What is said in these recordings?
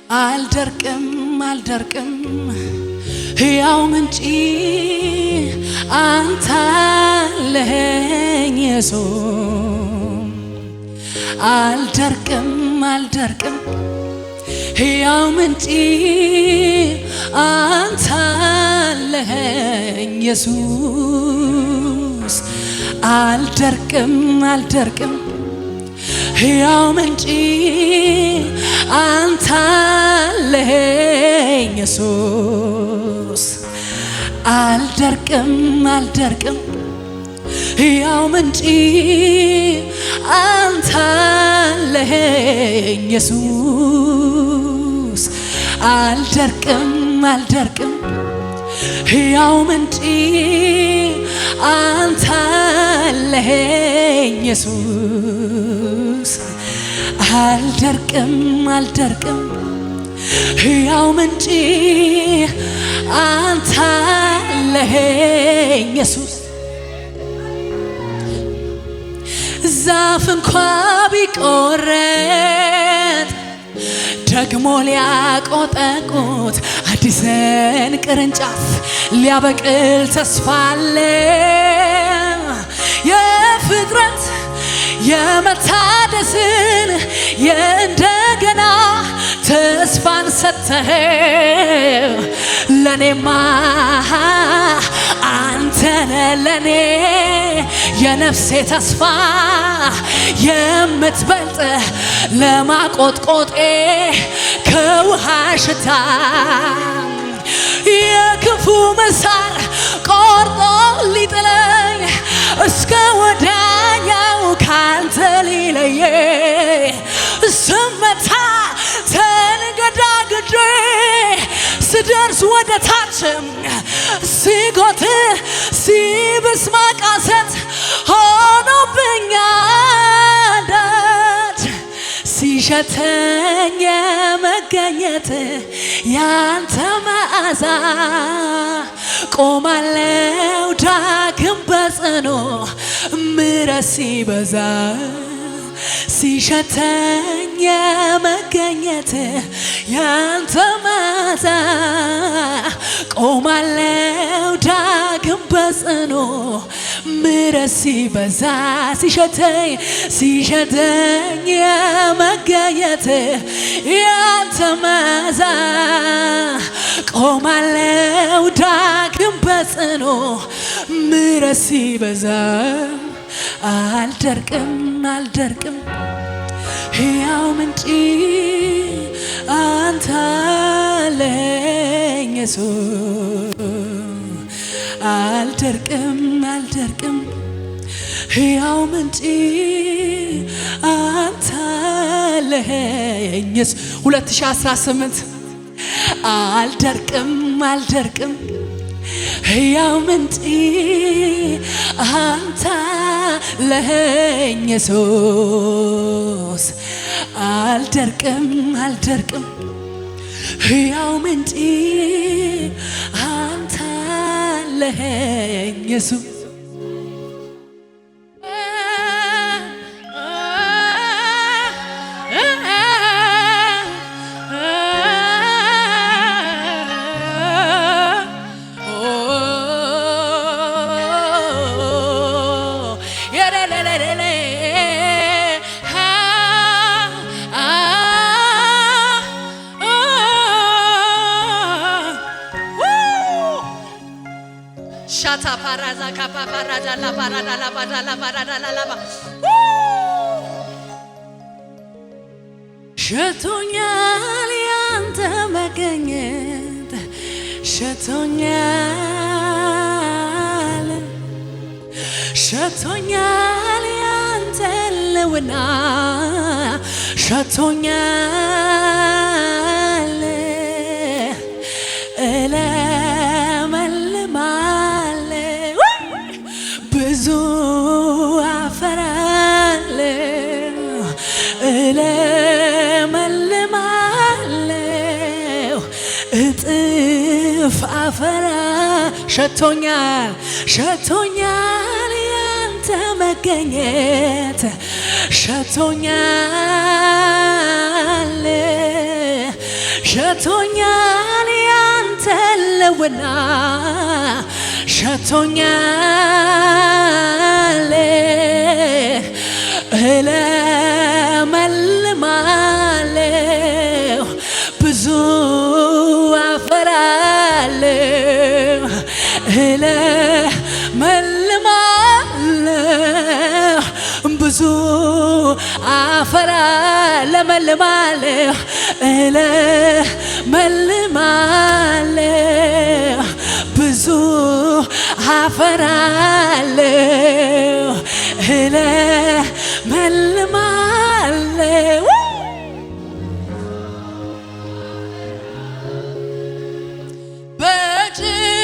አልደርቅም አልደርቅም ሕያው ምንጭ አንተ አለኸኝ ኢየሱስ አልደርቅም አልደርቅም ሕያው ምንጭ አንተ አለኸኝ ኢየሱስ አልደርቅም አልደርቅም ሕያው ምንጭ አንተ አለኸኝ ኢየሱስ አልደርቅም አልደርቅም ሕያው ምንጭ አንተ አለኸኝ ኢየሱስ አልደርቅም አልደርቅም ሕያው ምንጭ አንተ አለኸኝ ኢየሱስ አልደርቅም አልደርቅም ሕያው ምንጭ አንተ አለኸኝ ኢየሱስ ዛፍ እንኳ ቢቆረጥ ደግሞ ሊያቆጠቁት አዲስን ቅርንጫፍ ሊያበቅል ተስፋ አለ የፍጥረት የመታደስን የእንደገና ተስፋን ሰጥተህ ለኔማ አንተነ ለኔ የነፍሴ ተስፋ የምትበልጥ ለማቆጥቆጤ ከውሃ ሽታ የክፉ ምሳር ቆርጦ ሊጥለኝ እስከ ወዲያኛው ካንተ ሊለየ ስመታ ተንገዳግጄ ስደርስ ወደ ታችም ሲጎት ሲብስ ማቃሰት ሆኖብኛል ሲሸተኝ የመገኘት ያንተ መዓዛ ቆማለው ዳግም በጽኑ ምሕረት ሲበዛ ሲሸተኝ የመገኘት ያንተ መዓዛ ቆማለው ዳግም በጽኑ ምሕረት ሲበዛ ሲሸተኝ የመገኘት ያንተ መዓዛ ቆማለው ዳግም በጽኑ ምሕረት ሲበዛ አልደርቅም አልደርቅም ሕያው ምንጭ አንተ አለኸኝ ኢየሱስ አልደርቅም አልደርቅም ሕያው ምንጭ አንተ አለኸኝ ኢየሱስ 2018 አልደርቅም አልደርቅም ሕያው ምንጭ አንተ አለኸኝ ኢየሱስ አልደርቅም አልደርቅም ሕያው ምንጭ አንተ አለኸኝ ኢየሱስ Shata paraza kapa parada la parada la parada la parada la lava. ሸቶኛል ያንተ መገኘት ሸቶኛል ያንተ ለውና ሸቶኛል ብዙ አፈራለሁ እለመልማለሁ እጥፍ አፈራ ሸቶኛል ያንተ መገኘት ሸቶኛል ሸቶኛል ያንተ ለውና ሸቶኛል እለመልማለሁ ብዙ አፈራለሁ እለመልማለሁ ብዙ አፈራለሁ እለመልማለሁ ብዙ አፈራለሁ እለመልማለሁ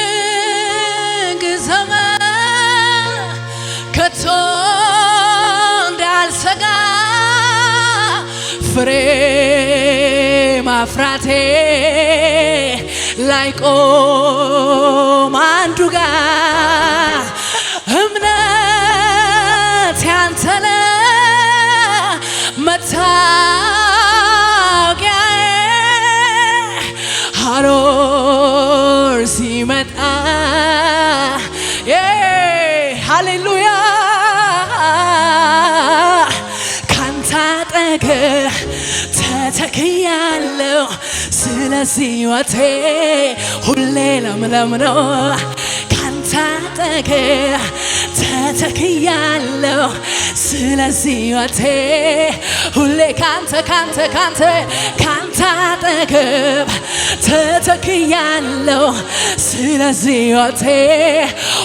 በጭንቅ ዘመን ከቶ እንዳልሰጋ ፍሬ ማፍራቴ ላይቆም አንዱ ጋር እምነት ያንተነ መታወቂያዬ ሐሩር ሲመጣ ሃሌሉያ ካንተ አጠገብ ተተክያለሁ ስለዚህ ሕይወቴ ሁሌ ለምለም ነው ካንተ አጠገብ ተተክያለሁ ስለዚህ ሕይወቴ ሁሌ ካንተ አጠገብ ተተክያለሁ ስለዚህ ሕይወቴ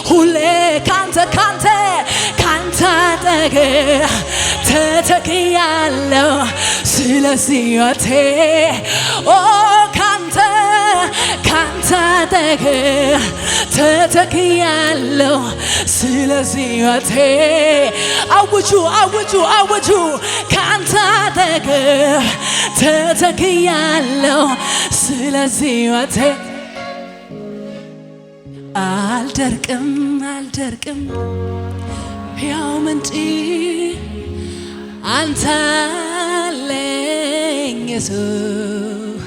ሁሌ ካንተ አጠገብ ተተክያለሁ ስለዚህ ሕይወቴ ካንተ አጠገብ ተተክያለሁ ስለዚህ ሕይወቴ አውጁ ካንተ አጠገብ ተተክያለሁ ስለዚህ ሕይወቴ አልደርቅም ሕያው ምንጭ አንተ አለኝ ኢየሱስ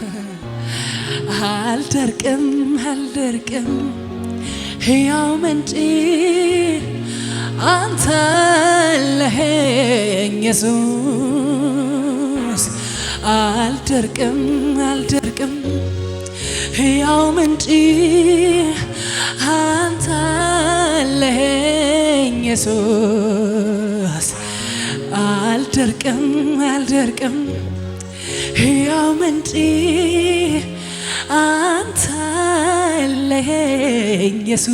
አልደርቅም ሕያው ምንጭ አንተ አለኝ ኢየሱስ አልደርቅም ሕያው ምንጭ አንተ አለኝ ኢየሱስ አልደርቅም ሕያው ምንጭ አንተ አለኝ ኢየሱስ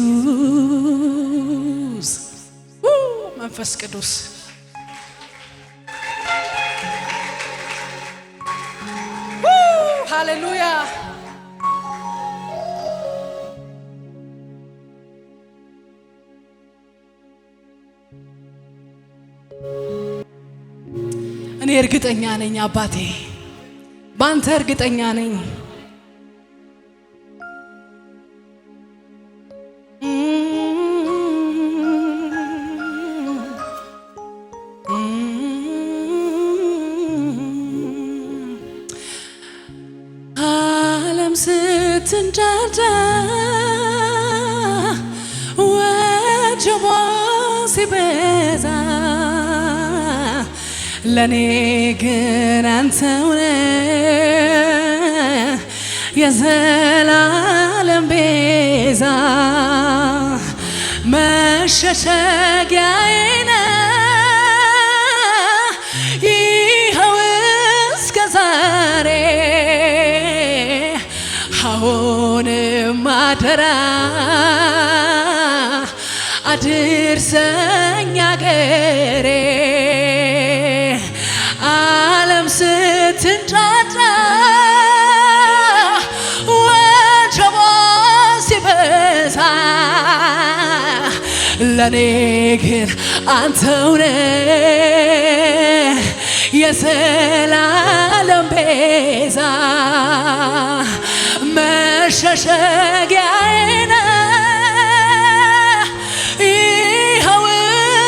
መንፈስ ቅዱስ ሃሌሉያ እኔ እርግጠኛ ነኝ አባቴ ባንተ እርግጠኛ ነኝ ዓለም ስትንጫጫ ወጀቧ ሲበዛ ለኔ ግን አንተው ነህ የዘላለም ቤዛ መሸሸጊያዬ ነህ ይኸው እስከ ዛሬ አሁንም አደራ አድርሰኝ አገሬ ዓለም ስትንጫጫ ወጀቧ ሲበዛ ለኔ ግን አንተው ነህ የዘላለም ቤዛ መሸሸጊያዬ ነህ ይኸው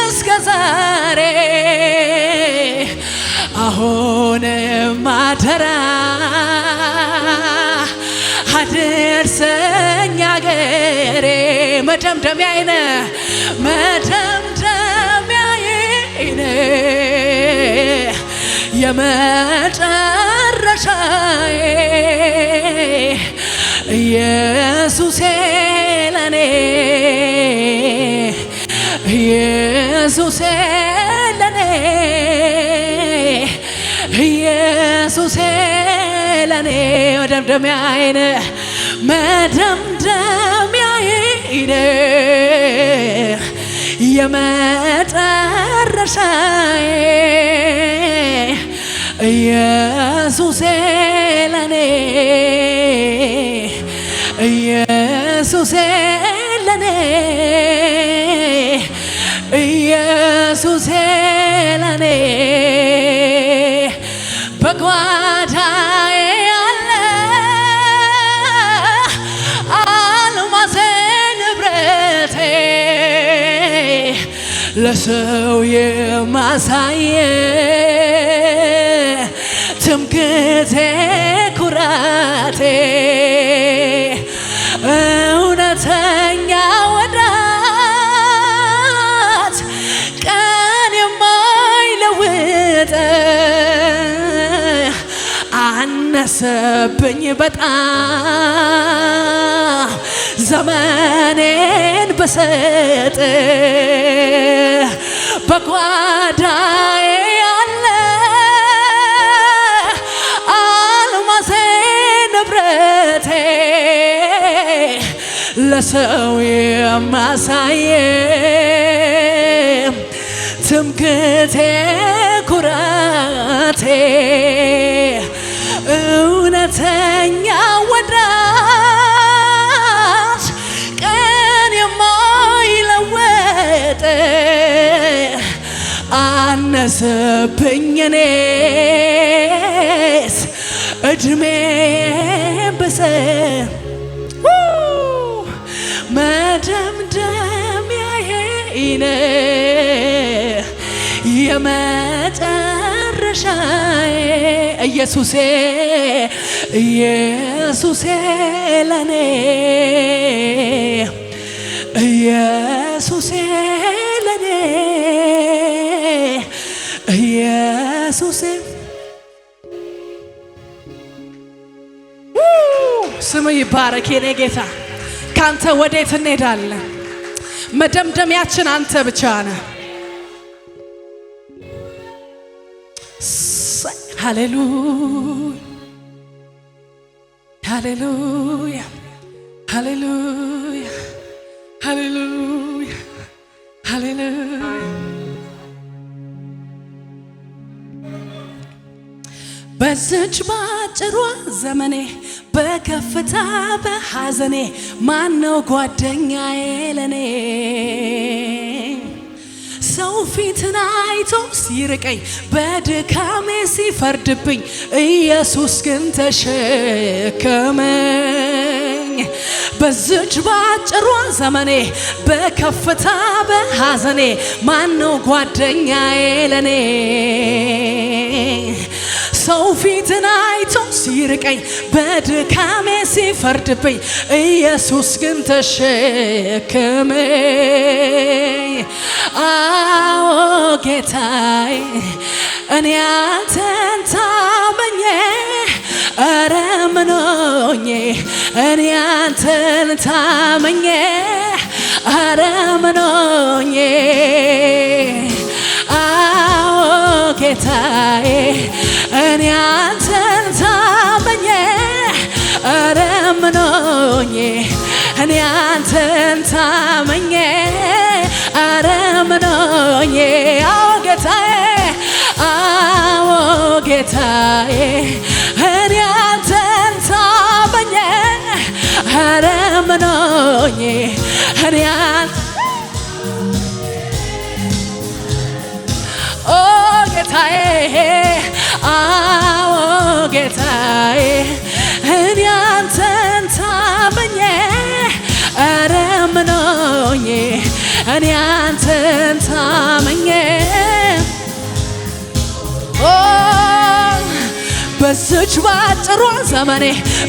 እስከ ዛሬ አሁንም አደራ መደምደሚያዬ ነህ መደምደሚያዬ ነህ የመጨረሻዬ ኢየሱሴ ለኔ ኢየሱሴ ለኔ ኢየሱሴ ለኔ መደምደሚያዬ ነህ መደምደሚያዬ ነህ የመጨረሻዬ ኢየሱሴ ለኔ ኢየሱሴ ለኔ ኢየሱሴ ለኔ በጓዳዬ ያለ አልማዜ ንብረቴ ለሰው የማሳየ ትምክህቴ ኩራቴ እውነተኛ ወዳጅ ቀን የማይለውጥ አነሰብኝ በጣም ዘመኔን ብሰጥ በጓዳዬ ያለ አልማዜ ንብረቴ ለሰው የማሳየ ትምክህቴ ኩራቴ እውነተኛ ወዳጅ ቀን የማይለወጥ አነሰብኝ እኔስ እድሜ ብሰጥ መደምደሚያዬ ነህ የመጨረሻዬ ኢየሱሴ ኢየሱሴ ለኔ ኢየሱሴ ለኔ ኢየሱሴ ስም ይባረክ የኔ ጌታ ካንተ ወዴት እንሄዳለን መደምደሚያችን አንተ ብቻ ነህ ሃሌሉያ ሃሌሉያ ሃሌሉያ ሃሌሉያ ሃሌሉያ በዝች ባጭሯ ዘመኔ በከፍታ በሐዘኔ ማነው ጓደኛዬ ለኔ ሰው ፊትን አይቶ ሲርቀኝ በድካሜ ሲፈርድብኝ ኢየሱስ ግን ተሸከመኝ በዝች ባጭሯ ዘመኔ በከፍታ በሐዘኔ ማነው ጓደኛዬ ለኔ ሰው ፊትን አይቶ ሲርቀኝ በድካሜ ሲፈርድብኝ ኢየሱስ ግን ተሸከመኝ አዎ ጌታዬ እኔ አንተን ታመኜ ኧረ ምን ሆኜ እኔ አንተን ታመኜ ኧረ ምን ሆኜ አዎ ጌታዬ እኔ አንተን ታመኜ ኧረ ምን ሆኜ እኔ አንተን ታመኜ ኧረ ምን ሆኜ አዎ ጌታዬ አዎ ጌታዬ እኔ አንተን ታመኜ ኧረ ምን ሆኜ እኔ ጌታዬ አዎ ጌታዬ እኔ አንተን ታመኜ ኧረ ምን ሆኜ እኔ አንተን ታመኜ በዝች ባጭሯ ዘመኔ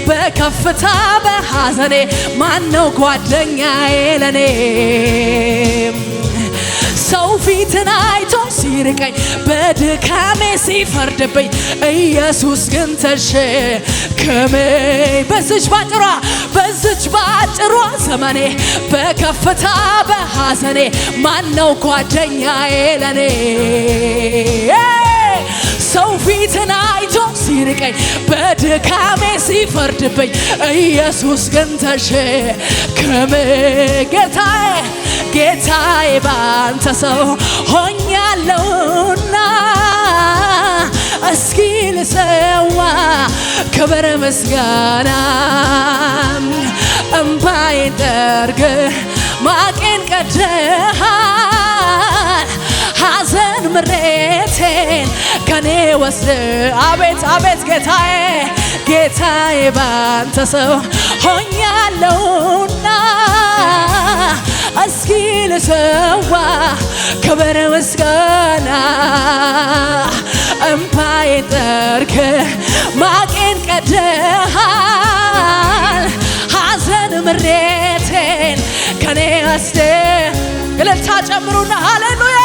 በከፍታ በሐዘኔ ማነው ጓደኛዬ ለኔ ሰው ፊትን አይቶ ሲርቀኝ በድካሜ ሲፈርድብኝ ኢየሱስ ግን ተሸከመኝ በዝች ባጭሯ ዘመኔ በከፍታ በሐዘኔ ማነው ጓደኛዬ ለኔ ሰው ፊትን አይቶ ሲርቀኝ በድካሜ ሲፈርድብኝ ኢየሱስ ግን ተሸከመኝ ጌታዬ ባንተ ሰው ሆኛለሁና እስኪ ልሰዋ ክብር ምስጋና እምባዬን ጠርገህ ማቄን ቀደሃል ሐዘን ምሬቴን ከኔ ወስደህ አቤት አቤት ጌታዬ ባንተ ሰው ሆኛለሁና እስኪ ልሰዋ ክብር ምስጋና እምባዬን ጠርገህ ማቄን ቀደሃል ሐዘን ምሬቴን ከኔ ወስደህ እልልታ ጨምሩና ሃሌሉያ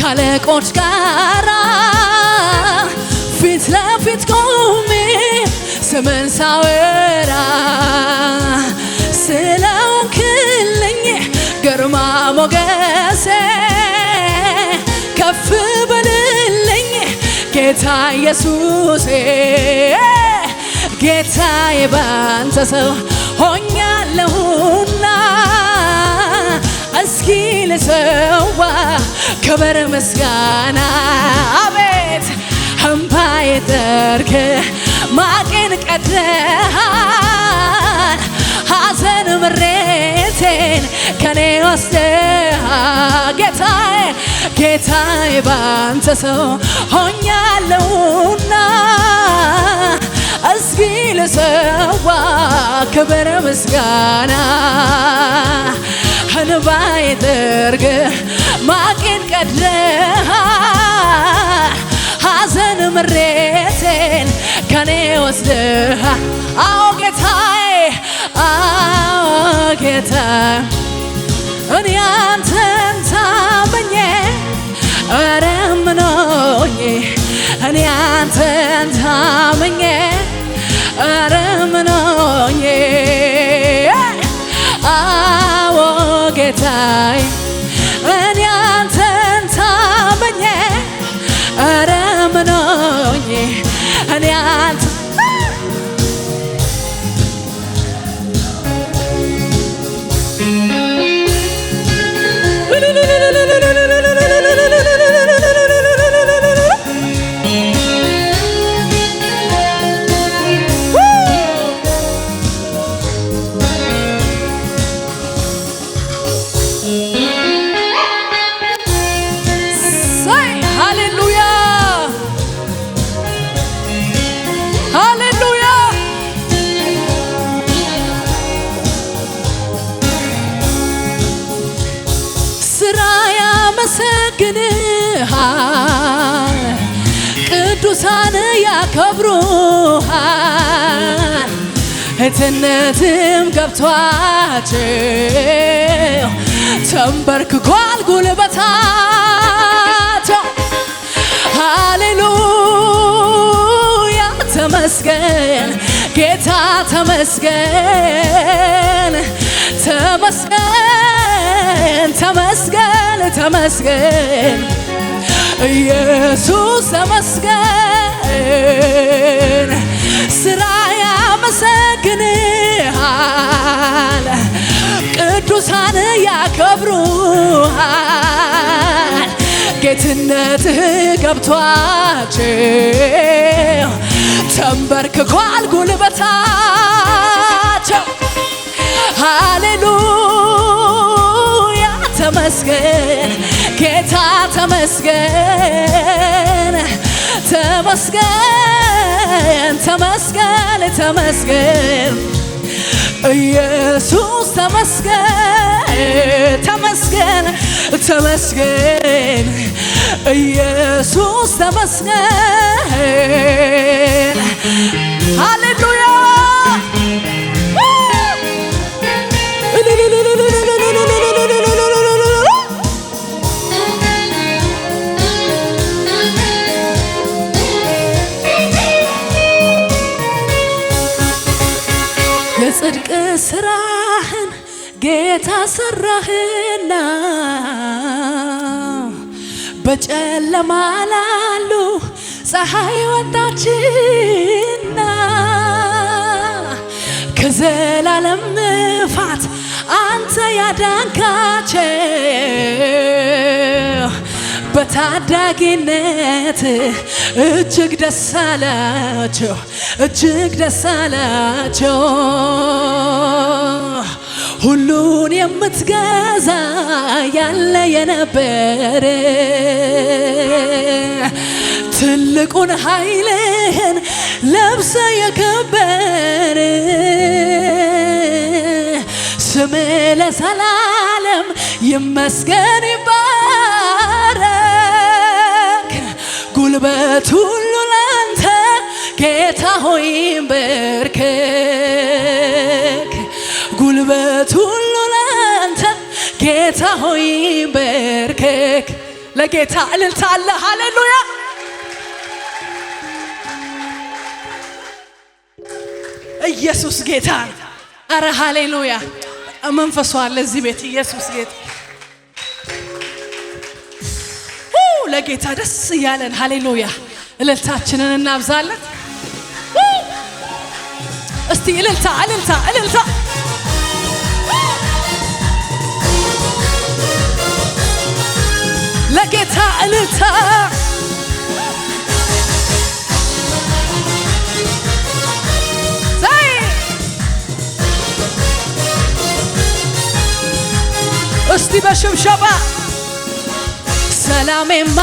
ካለቆች ጋራ ፊት ለፊት ቆሜ ስምን ሳወራ ስለሆንክልኝ ግርማ ሞገሴ ከፍ በልልኝ ጌታ ኢየሱሴ ጌታዬ ባንተ ሰው ሆኛለሁና እስኪ ልሰዋ ክብር ምስጋና አቤት እምባዬን ጠርገህ ማቄን ቀደሃል ሐዘን ምሬቴን ከኔ ወስደሃል ጌታዬ ባንተ ሰው ሆኛለሁና እስኪ ልሰዋ ክብር ምስጋና እንባዬን ጠርገህ ማቄን ቀደሃል ሐዘን ምሬቴን ከኔ ወስደሃል አዎ ጌታዬ እኔ አንተን ታምኜ ኧረ ምን ሆኜ እኔ አንተን ታምኜ ኧረ ምን ሆኜ አዎ ጌታዬ እኔ አንተን ታምኜ ኧረ ምን ሆኜ እኔ አንተ ያመሰግንሃል ቅዱሳን ያከብሩሃል እትነትም ገብቷቸው ተንበርክኳል ጉልበታቸው ሃሌሉያ ተመስገን ጌታ ተመስገን ተመስገን ኢየሱስ ተመስገን ስራ ያመሰግንሃል ቅዱሳን ያከብሩሃል ጌትነትህ ገብቷቸው ተንበርክኳል ጉልበታቸው። ሃሌሉያ ተመስገን ጌታ ተመስገን ተመስገን ተመስገን ተመስገን ኢየሱስ ተመስገን ተመስገን ተመስገን ኢየሱስ ተመስገን ሃሌሉያ የጽድቅ ስራህን ጌታ ሰራህና በጨለማ ላሉ ፀሐይ ወጣችና ከዘላለም ጥፋት አንተ ያዳንካቸው በታዳጊነት እጅግ ደስ አላቸው እጅግ ደስ አላቸው። ሁሉን የምትገዛ ያለ የነበረ ትልቁን ኃይልህን ለብሰ የከበረ ስምህ ለዘላለም ይመስገን ይባረክ። ጉልበት ሁሉ ላንተ ጌታ ሆይ ይንበርከክ። ጉልበት ሁሉ ላንተ ጌታ ሆይ ይንበርከክ። ለጌታ እልልታ አለ። ሃሌሉያ ኢየሱስ ጌታ። አረ ሃሌሉያ መንፈሱ አለ እዚህ ቤት። ኢየሱስ ጌታ። ለጌታ ደስ እያለን ሃሌሉያ እልልታችንን እናብዛለን። እስቲ እልልታ እልልታ እልልታ ለጌታ እልልታ። እስቲ በሽብሸባ ሰላሜማ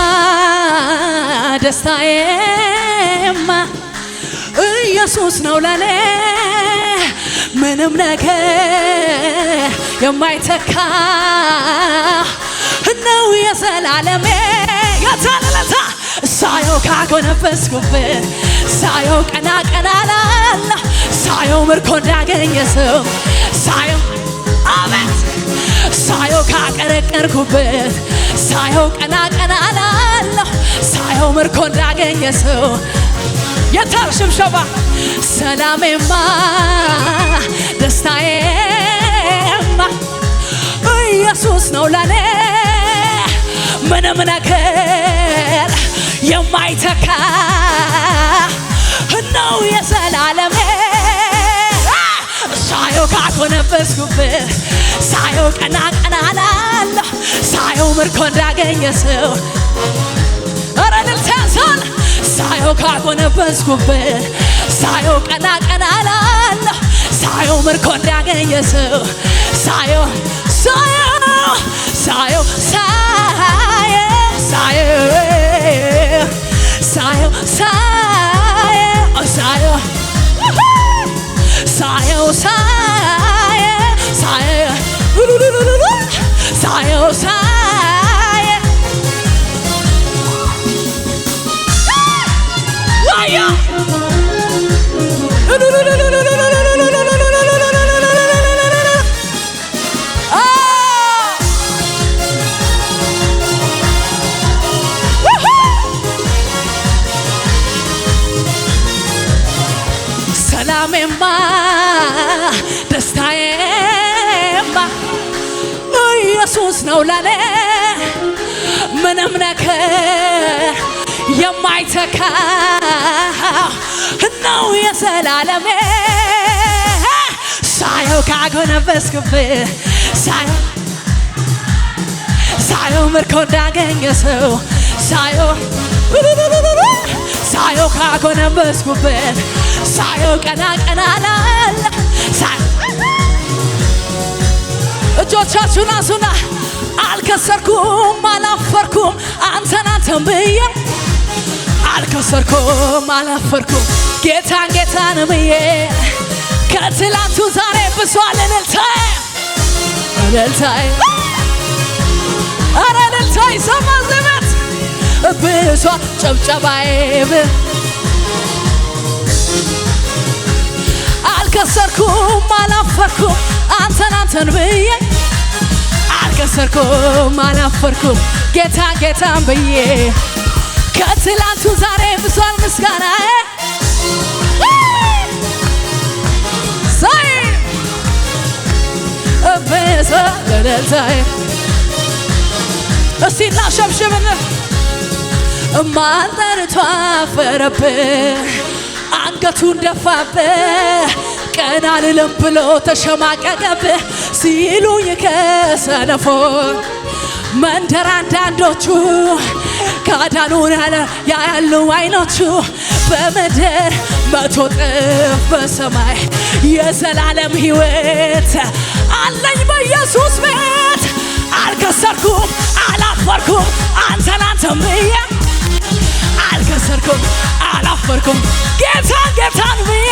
ደስታዬማ ኢየሱስ ነው ለኔ ምንም ነገር የማይተካ ነው የዘላለሜ የታለለታ ሳየው ካጎነበስኩበት ሳየው ቀና ቀና ላለሁ ሳየው ምርኮ እንዳገኘ ሰው ሳየው አሜን ሳየው ካቀረቀርኩበት ሳየው ቀና ቀና ላለሁ ሳየው ምርኮ እንዳገኘ ሰው የታል ሽብሸባ ሰላሜማ ደስታዬማ ኢየሱስ ነው ለኔ ምንም ነገር የማይተካ ነው የዘላለሜ ሳየው ካጎነበስኩበት ሳየው ቀና ቀና ላለሁ ሳየው ምርኮ እንዳገኘ ሰው ኧረ እልልታ ያንሳል። ሳየው ካጎነበስኩበት ሳየው ቀና ቀና ላለሁ ሳየው ምርኮ እንዳገኘ ሰው ሳየው ሳየው ሳየው ሳየው ሳየው ሳየው ሳየው ሳየው ሳየው ሳየው ሳየው ዋያ ሰላሜማ ደስታዬማ ኢየሱስ ነው ለኔ ምንም ነገር የማይተካ ነው የዘላለሜ ሳየው ካጎነበስኩበት ሳየው ምርኮ እንዳገኘ ሰው ሳየው ሳየው ካጎነበስኩበት ሳየው ቀና ቀና ላለ እጆቻችሁን አንሱና አልከሰርኩም አላፈርኩም አንተን ብዬ አልከሰርኩም አላፈርኩም ጌታን ብዬ ከትላንቱ ዛሬ ብሷል እልልታዬ ኧረ እልልታዬ ሰማ ዘመት ብሷል ጨብጨባዬ አልከሰርኩም አላፈርኩም አንተን ብዬ አልከሰርኩም አላፈርኩም ጌታን ብዬ ከትላንቱ ዛሬ ብሷል ምስጋናዬ ሳይ ብሷል እልልታዬ እስቲ እናሸብሽብን ማን ጠርቶ አፈረብህ አንገቱን ደፋብህ ቀና ልልም ብሎ ተሸማቀቀብህ ሲሉኝ ከሰነፎች መንደር አንዳንዶቹ ካዳኑን ያሉ አይኖቹ በምድር 100 እጥፍ በሰማይ የዘላለም ሕይወት አለኝ በኢየሱስ ቤት አልከሰርኩም አላፈርኩም አንተን ብዬ አልከሰርኩም አላፈርኩም ጌታን ብዬ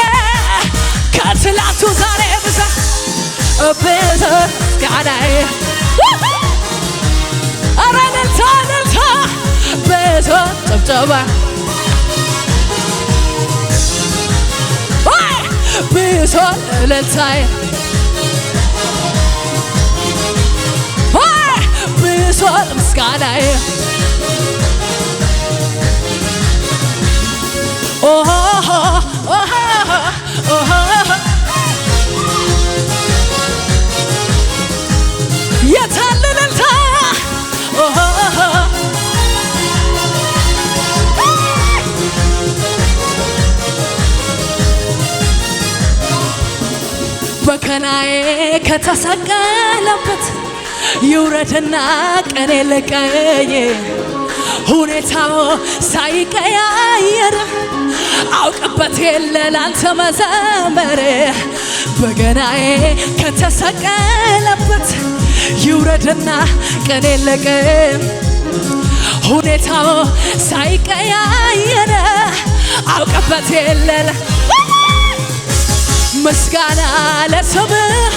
ከትላንቱ ዛሬ ምስጋናዬ ኧረ እልልታ ብሷል ጨብጨባ ብሷል እልልታዬ ብሷል ምስጋናዬ የታለ እልልታ በከናዬ ከተሰቀለበት ይውረድና ቀኔ ልቀኝ ሁኔታው ሳይቀያየር አውቅበት የለ ላንተ መዘመር በገናዬ ከተሰቀለበት ይውረድና ቀኔ ልቀኝ ሁኔታው ሳይቀያየር አውቅበት የለ ምስጋና ለስምህ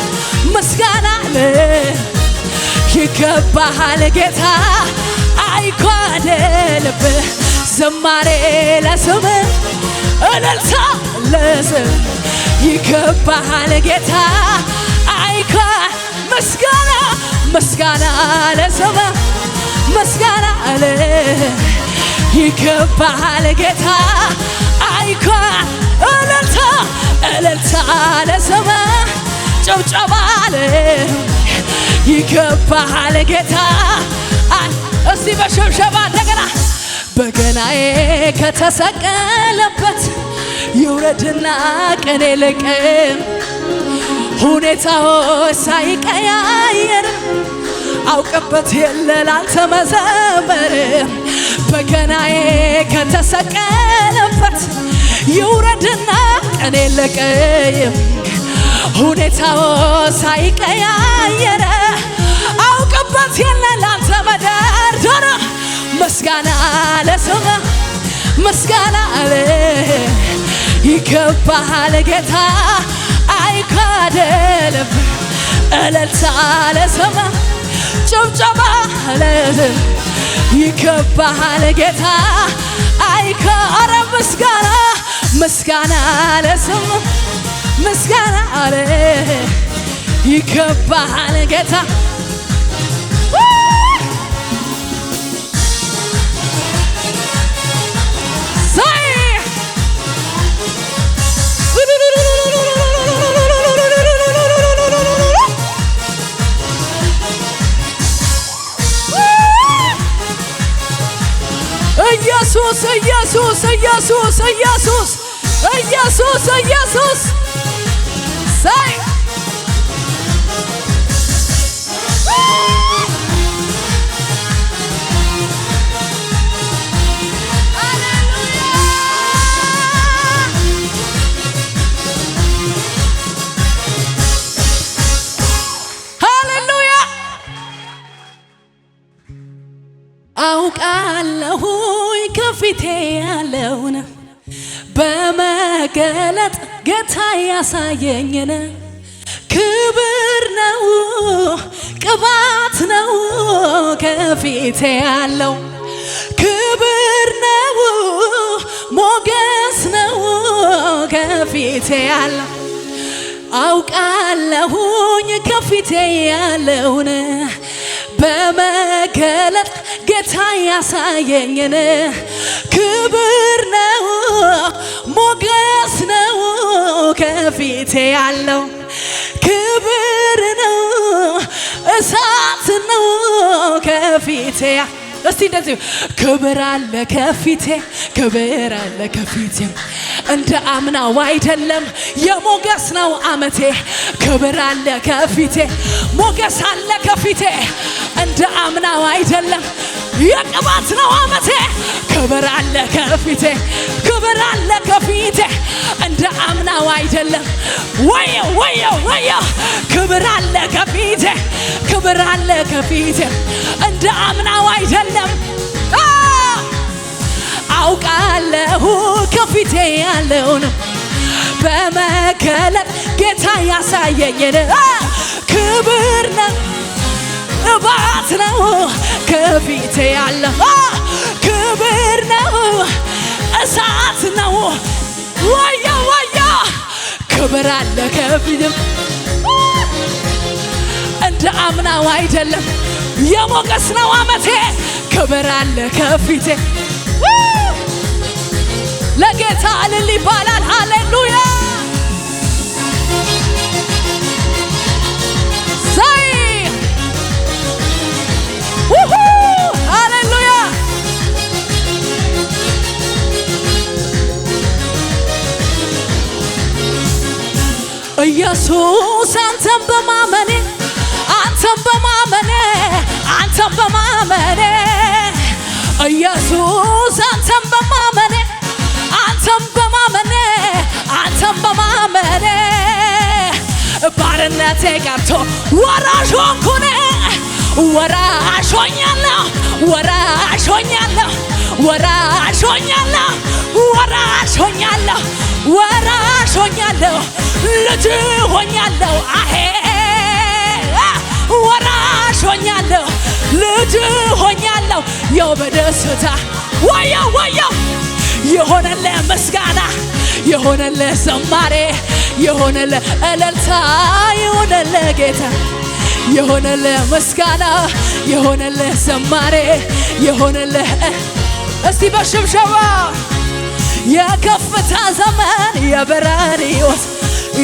ምስጋና ይገባሃል ጌታ አይጓደልብህ ዝማሬ ለስምህ እልልታ ለስምህ ይገባሃል ጌታ ምስጋና ለስምህ ምስጋና ይገባሃል ጌታ እልልታ ለስምህ ጭብጨባ ይገባሃል ጌታ እስቲ በሽብሸባ እንደገና በገናዬ ከተሰቀለበት ይውረድና ቀኔ ልቀኝ ሁኔታዎች ሳይቀያየር አውቅበት የለ ላንተ መዘመር በገናዬ ከተሰቀለበት ይውረድና ቀኔ ልቀኝ ሁኔታዎች ሳይቀያየር አውቅበት የለ ላንተ መደርደር ምስጋና ለስምህ ምስጋና ይገባሃል ጌታ አይጓደልብህ እልልታ ለስምህ ጭብጨባ ይገባሃል ጌታ ኧረ ምስጋና ለስምህ ምስጋና ይገባሃል ጌታ ኢየሱስ ኢየሱስ ኢየሱስ ኢየሱስ ኢየሱስ ኢየሱስ ሳይ አውቃለሁኝ ከፊቴ ያለውን በመገለጥ ጌታ ያሳየኝን ክብር ነው ቅባት ነው ከፊቴ ያለው ክብር ነው ሞገስ ነው ከፊቴ ያለው አውቃለሁኝ ከፊቴ ያለውን በመገለጥ ጌታ ያሳየኝን ክብር ነው ሞገስ ነው ከፊቴ ያለው ክብር ነው እሳት ነው ከፊቴ እስቲ እንደዚህ ክብር አለ ከፊቴ ክብር አለ ከፊቴ እንደ አምናው አይደለም የሞገስ ነው አመቴ ክብር አለ ከፊቴ ሞገስ አለ ከፊቴ እንደ አምናው አይደለም የቅባት ነው አመቴ ክብር አለ ከፊቴ ክብር አለ ከፊቴ እንደ አምናው አይደለም ወዮ ወዮ ወዮ ክብር አለ ከፊቴ ክብር አለ ከፊቴ እንደ አምናው አይደለም አውቃለሁ ከፊቴ ያለውን በመገለጥ ጌታ ያሳየኝን ክብር ነው እባት ነው ከፊቴ ያለው ክብር ነው እሳት ነው ወያ ወያ ክብር አለ ከፊቴ እንደ አምናው አይደለም የሞገስ ነው አመቴ ክብር አለ ከፊቴ ለጌታ እልል ይባላል ሃሌሉያ ሳይ ሃሌሉያ ኢየሱስ አንተን በማመኔ አንተን በማመኔ አንተን በማመኔ ኢየሱስ አንተን በማመኔ አንተን በማመኔ አንተን በማመኔ ባርነቴ ቀርቶ ወራሽ ሆንኩኝ ወራሽ ሆኛለሁ ወራሽ ሆኛለሁ ወራሽ ሆኛለሁ ወራሽ ሆኛለሁ ወራሽ ሆኛለሁ ልጅ ሆኛለሁ አሄ ወራሽ ሆኛለሁ ልጅ ሆኛለሁ ያው በደስታ ወዮ ወዮ የሆነለ ምስጋና የሆነለ ዘማሬ የሆነለ እልልታ የሆነለ ጌታ የሆነለ ምስጋና የሆነለ ዘማሬ የሆነለ እስቲ በሽብሸባ የከፍታ ዘመን የብርሃን ሕይወት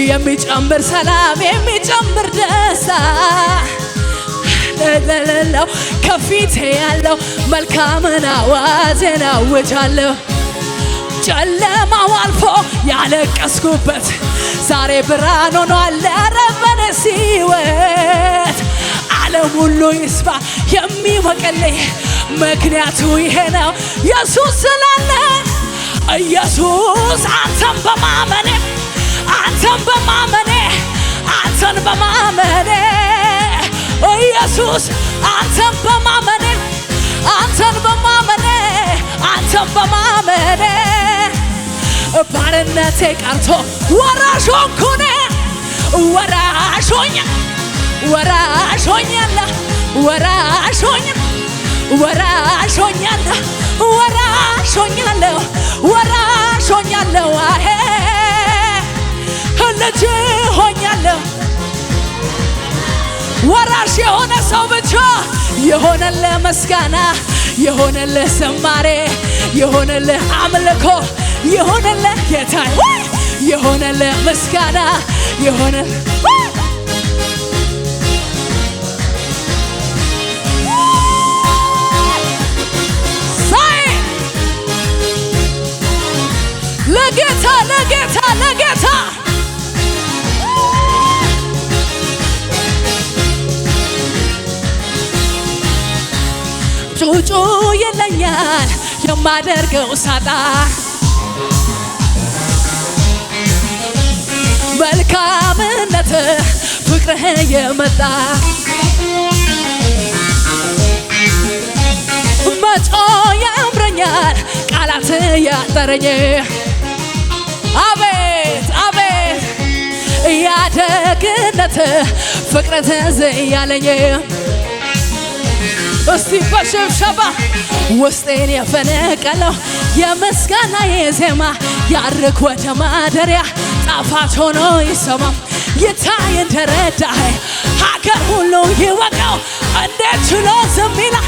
የሚጨምር ሰላም የሚጨምር ደስታ ለለለው ከፊቴ ያለው መልካምን አዋዜን አውጃለሁ ጨለማው አልፎ ያለቀስኩበት ዛሬ ብርሃን ሆኗል ለረበነስ ሕይወት ዓለም ሁሉ ይስፋ የሚወቅልኝ ምክንያቱ ይሄ ነው ኢየሱስ ስላለ ኢየሱስ አንተን በማመኔ አንተን በማመኔ አንተን በማመኔ ኢየሱስ አንተን በማመኔ አንተን በማመኔ አንተን በማመኔ ባርነቴ ቀርቶ ወራሽ ሆንኩኝ ወራሽ ሆኛ ወራሽ ሆኛለሁ ወራሽ ሆኛ ወራሽ ሆኛለሁ ወራሽ ሆኛለሁ ወራሽ ሆኛለሁ አሄ ልጅ ሆኛለሁ ወራሽ የሆነ ሰው ብቻ የሆነለ ምስጋና የሆነለ ዘማሬ የሆነለ አምልኮ የሆነለ ጌታ የሆነለ ምስጋና የሆነ ሳይ ለጌታ ለጌታ ለጌታ ጩጩ ይለኛል የማደርገው ሳጣ መልካምነት ፍቅርህ የመጣ ያጠረኝ አቤት አቤት ያደግነት ፍቅር ትዝ ያለኝ እስቲ በሽብሸባ ውስጤን የፈነቀለው የምስጋናዬ ዜማ ያርግ ወደ ማደሪያ ጣፋጭ ሆኖ ይሰማ ይታይ እንደረዳህ ሀገር ሁሉ ይወቀው እንዴት ችሎ ዝም ይላል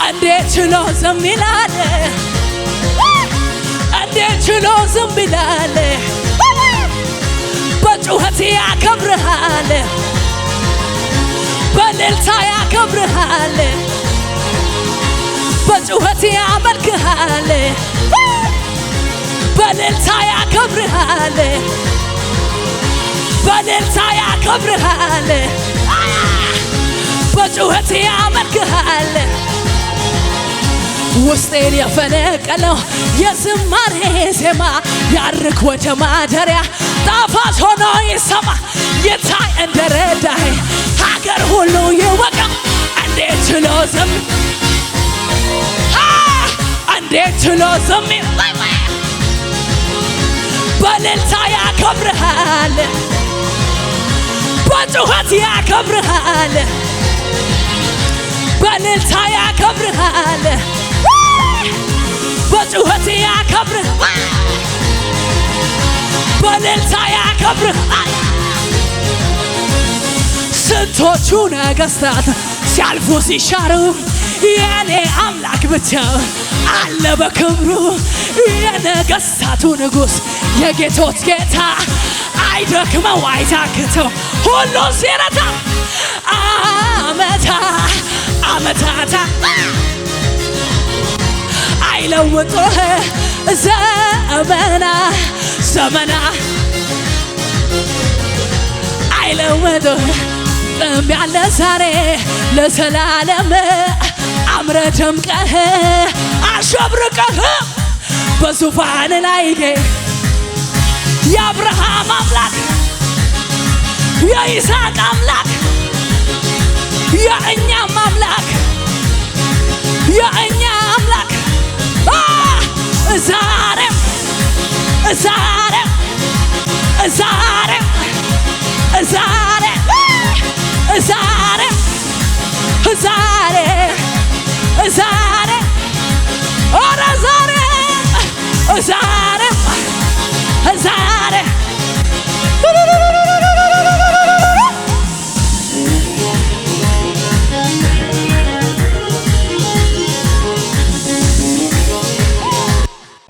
እንዴት ችሎ ዝም ይላል እንዴት ችሎ ዝም ይላል በጩኸት ያከብርሃል በእልልታ ያከብርሃል በጩኸት ያመልክሃል በእልልታ ያከብርሃል በእልልታ ያከብርሃል በጩኸት ያመልክሃል ውስጤን የፈነቀለው የዝማሬ ዜማ ያርግ ወደ ማደሪያ ጣፋጭ ሆኖ ይሰማ ይታይ እንደረዳህ ሀገር ሁሉ ይወቀው እንዴት ችሎ ዝም እንዴት ችሎ ዝም በእልልታ ያከብርሃል በጩኸት ያከብርሃል በእልልታ ያከብርሃል በጩኸት ያከብርሃል በእልልታ ያከብርሃል ስንቶቹ ነገሥታት ሲያልፉ ሲሻሩ የኔ አምላክ ብቻ አለ በክብሩ የነገሥታቱ ንጉሥ የጌቶች ጌታ አይደክመው አይታክተው ሁሉ ሲረታ አመታታ አይለውጡህ ዘመና አይለውጡህ ጥም ያለ ዛሬ ለዘላለም አምረ ደምቀህ አሸብርቀህ በዙፋን ላይ የአብርሃም አምላክ የይስሐቅ አምላክ የእኛም አምላክ የእኛ አምላክ ዛሬም ዛሬም ዛሬም ዛሬም ዛሬም ዛሬም ዛሬም ኦረ ዛሬም ዛሬም ዛሬም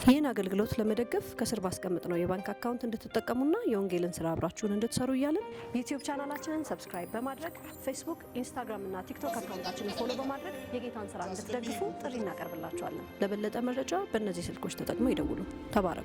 ይህን አገልግሎት ለመደገፍ ከስር ባስቀምጥነው የባንክ አካውንት እንድትጠቀሙና የወንጌልን ስራ አብራችሁን እንድትሰሩ እያልን ዩቲዩብ ቻናላችንን ሰብስክራይብ በማድረግ ፌስቡክ፣ ኢንስታግራም እና ቲክቶክ አካውንታችንን ፎሎ በማድረግ የጌታን ስራ እንድትደግፉ ጥሪ እናቀርብላችኋለን። ለበለጠ መረጃ በእነዚህ ስልኮች ተጠቅመው ይደውሉ። ተባረኩ።